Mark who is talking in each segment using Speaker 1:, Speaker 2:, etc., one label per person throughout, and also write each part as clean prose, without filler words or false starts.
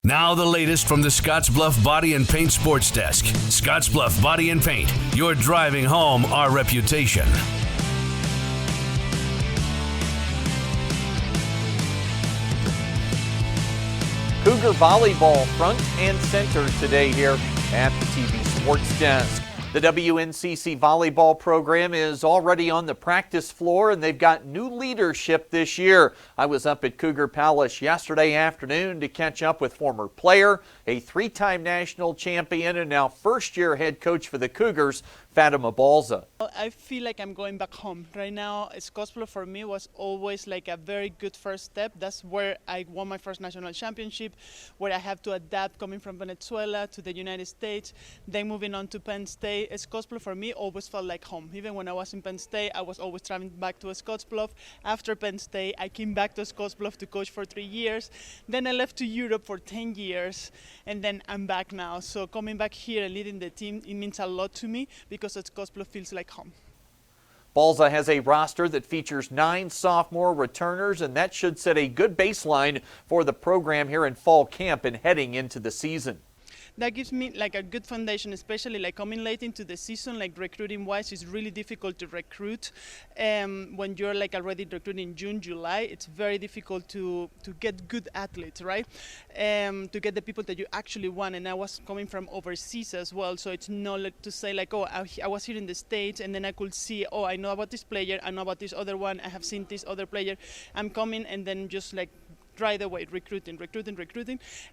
Speaker 1: Now the latest from the Scottsbluff Body and Paint Sports Desk. Scottsbluff Body and Paint, you're driving home our reputation.
Speaker 2: Cougar Volleyball front and center today here at the TV Sports Desk. The WNCC volleyball program is already on the practice floor, and they've got new leadership this year. I was up at Cougar Palace yesterday afternoon to catch up with former player, a three-time national champion, and now first-year head coach for the Cougars, Fatima Balza.
Speaker 3: I feel like I'm going back home. Right now, Cottrell for me was always like a very good first step. That's where I won my first national championship, where I have to adapt coming from Venezuela to the United States, then moving on to Penn State. Scottsbluff for me always felt like home. Even when I was in Penn State, I was always traveling back to Scottsbluff. After Penn State, I came back to Scottsbluff to coach for 3 years. Then I left to Europe for 10 years, and then I'm back now. So coming back here and leading the team, it means a lot to me because Scottsbluff feels like home.
Speaker 2: Balza has a roster that features 9 sophomore returners, and that should set a good baseline for the program here in fall camp and heading into the season.
Speaker 3: That gives me like a good foundation, especially like coming late into the season, like recruiting wise, it's really difficult to recruit. When you're like already recruiting June, July, it's very difficult to get good athletes, right? To get the people that you actually want. And I was coming from overseas as well, so it's not like to say like, oh, I was here in the States, and then I could see, oh, I know about this player, I know about this other one, I have seen this other player. I'm coming and then just like right away recruiting.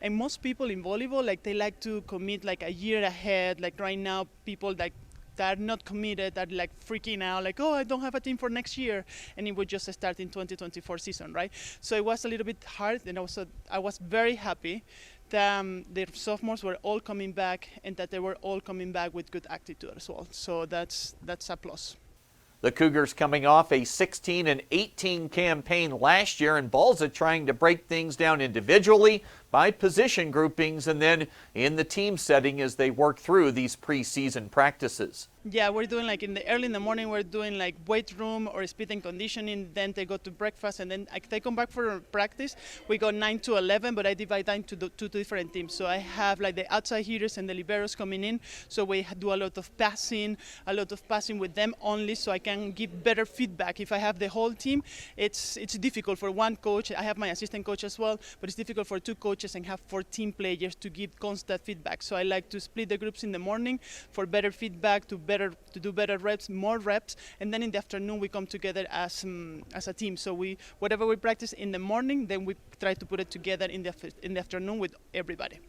Speaker 3: And most people in volleyball, like they like to commit like a year ahead. Like right now, people like that are not committed are like freaking out, like, oh, I don't have a team for next year, and it would just start in 2024 season, right? So it was a little bit hard, and also I was very happy that the sophomores were all coming back, and that they were all coming back with good attitude as well. So that's a plus.
Speaker 2: The Cougars coming off a 16-18 campaign last year, and Balza trying to break things down individually by position groupings and then in the team setting as they work through these preseason practices.
Speaker 3: Yeah, we're doing like early in the morning, we're doing like weight room or speed and conditioning. Then they go to breakfast, and then they come back for practice. We go 9 to 11, but I divide them to two different teams. So I have like the outside hitters and the liberos coming in. So we do a lot of passing with them only, so I can give better feedback. If I have the whole team, it's difficult for one coach. I have my assistant coach as well, but it's difficult for 2 coaches and have 14 players to give constant feedback. So I like to split the groups in the morning for better feedback, to do better reps, more reps, and then in the afternoon we come together as a team. So whatever we practice in the morning, then we try to put it together in the afternoon with everybody.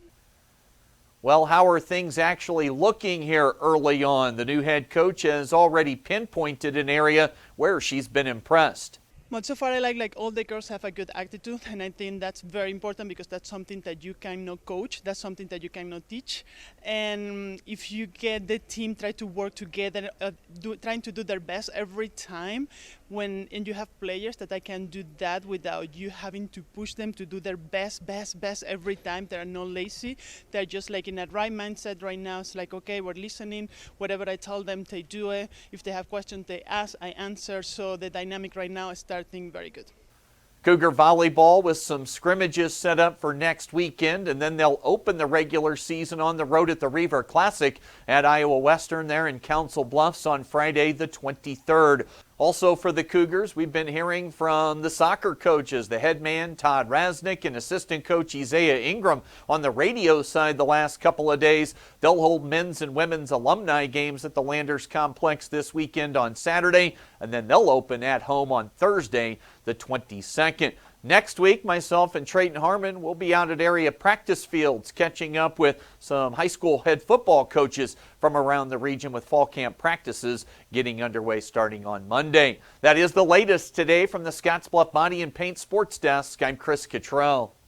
Speaker 2: Well, how are things actually looking here early on? The new head coach has already pinpointed an area where she's been impressed.
Speaker 3: But so far, I like all the girls have a good attitude, and I think that's very important because that's something that you cannot coach, that's something that you cannot teach. And if you get the team try to work together, trying to do their best every time, and you have players that I can do that without you having to push them to do their best every time. They're not lazy. They're just like in a right mindset right now. It's like, okay, we're listening. Whatever I tell them, they do it. If they have questions, they ask, I answer. So the dynamic right now is starting very good.
Speaker 2: Cougar Volleyball with some scrimmages set up for next weekend, and then they'll open the regular season on the road at the Reaver Classic at Iowa Western there in Council Bluffs on Friday the 23rd. Also for the Cougars, we've been hearing from the soccer coaches, the head man Todd Rasnick and assistant coach Isaiah Ingram on the radio side the last couple of days. They'll hold men's and women's alumni games at the Landers Complex this weekend on Saturday, and then they'll open at home on Thursday the 22nd. Next week, myself and Trayton Harmon will be out at area practice fields catching up with some high school head football coaches from around the region with fall camp practices getting underway starting on Monday. That is the latest today from the Scottsbluff Body and Paint Sports Desk. I'm Chris Cottrell.